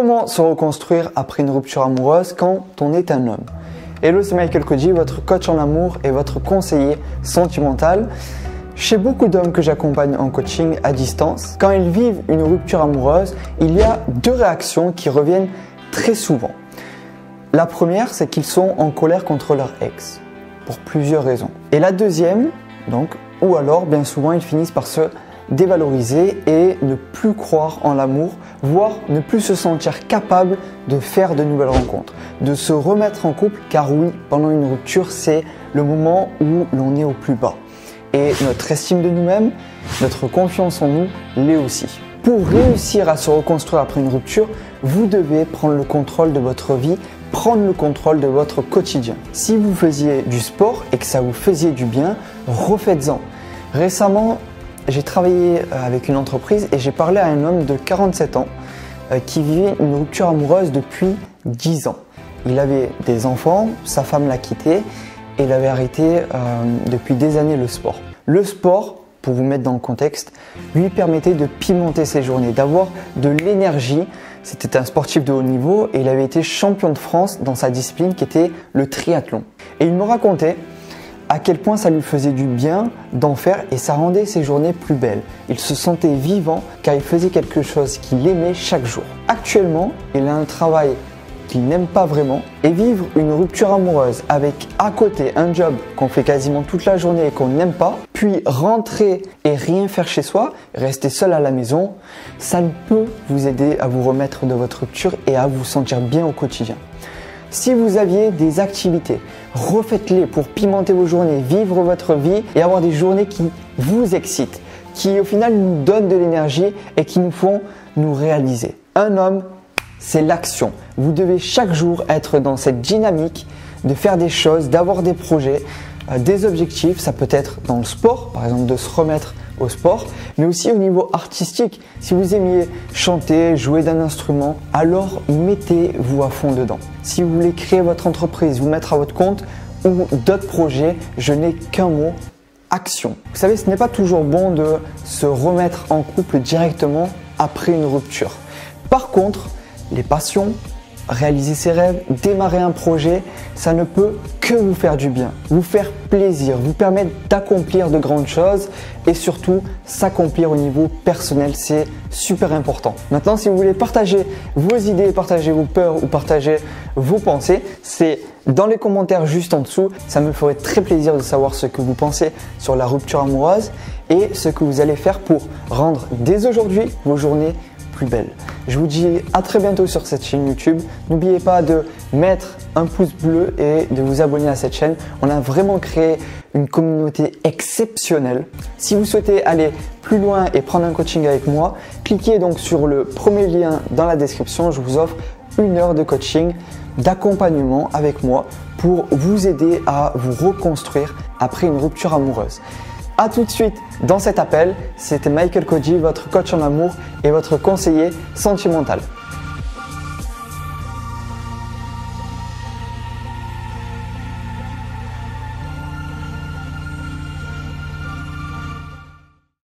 Comment se reconstruire après une rupture amoureuse quand on est un homme? Hello, c'est Michael Koji, votre coach en amour et votre conseiller sentimental. Chez beaucoup d'hommes que j'accompagne en coaching à distance, quand ils vivent une rupture amoureuse, il y a deux réactions qui reviennent très souvent. La première, c'est qu'ils sont en colère contre leur ex, pour plusieurs raisons. Et la deuxième, ou alors bien souvent ils finissent par se dévaloriser et ne plus croire en l'amour, voire ne plus se sentir capable de faire de nouvelles rencontres, de se remettre en couple, car oui, pendant une rupture, c'est le moment où l'on est au plus bas. Et notre estime de nous-mêmes, notre confiance en nous l'est aussi. Pour réussir à se reconstruire après une rupture, vous devez prendre le contrôle de votre vie, prendre le contrôle de votre quotidien. Si vous faisiez du sport et que ça vous faisait du bien, refaites-en. Récemment, j'ai travaillé avec une entreprise et j'ai parlé à un homme de 47 ans qui vivait une rupture amoureuse depuis 10 ans. Il avait des enfants, sa femme l'a quitté et il avait arrêté depuis des années le sport. Le sport, pour vous mettre dans le contexte, lui permettait de pimenter ses journées, d'avoir de l'énergie. C'était un sportif de haut niveau et il avait été champion de France dans sa discipline qui était le triathlon. Et il me racontait à quel point ça lui faisait du bien d'en faire et ça rendait ses journées plus belles. Il se sentait vivant car il faisait quelque chose qu'il aimait chaque jour. Actuellement, il a un travail qu'il n'aime pas vraiment et vivre une rupture amoureuse avec à côté un job qu'on fait quasiment toute la journée et qu'on n'aime pas, puis rentrer et rien faire chez soi, rester seul à la maison, ça ne peut vous aider à vous remettre de votre rupture et à vous sentir bien au quotidien. Si vous aviez des activités, refaites-les pour pimenter vos journées, vivre votre vie et avoir des journées qui vous excitent, qui au final nous donnent de l'énergie et qui nous font nous réaliser. Un homme, c'est l'action. Vous devez chaque jour être dans cette dynamique de faire des choses, d'avoir des projets, des objectifs. Ça peut être dans le sport, par exemple de se remettre au sport, mais aussi au niveau artistique. Si vous aimiez chanter, jouer d'un instrument, alors mettez-vous à fond dedans. Si vous voulez créer votre entreprise, vous mettre à votre compte ou d'autres projets, je n'ai qu'un mot: action. Vous savez, ce n'est pas toujours bon de se remettre en couple directement après une rupture. Par contre, les passions, réaliser ses rêves, démarrer un projet, ça ne peut que vous faire du bien, vous faire plaisir, vous permettre d'accomplir de grandes choses et surtout s'accomplir au niveau personnel, c'est super important. Maintenant, si vous voulez partager vos idées, partager vos peurs ou partager vos pensées, c'est dans les commentaires juste en dessous. Ça me ferait très plaisir de savoir ce que vous pensez sur la rupture amoureuse et ce que vous allez faire pour rendre dès aujourd'hui vos journées plus belle. Je vous dis à très bientôt sur cette chaîne YouTube. N'oubliez pas de mettre un pouce bleu et de vous abonner à cette chaîne. On a vraiment créé une communauté exceptionnelle. Si vous souhaitez aller plus loin et prendre un coaching avec moi, cliquez donc sur le premier lien dans la description. Je vous offre 1 heure de coaching, d'accompagnement avec moi pour vous aider à vous reconstruire après une rupture amoureuse. A tout de suite dans cet appel, c'était Michael Koji, votre coach en amour et votre conseiller sentimental.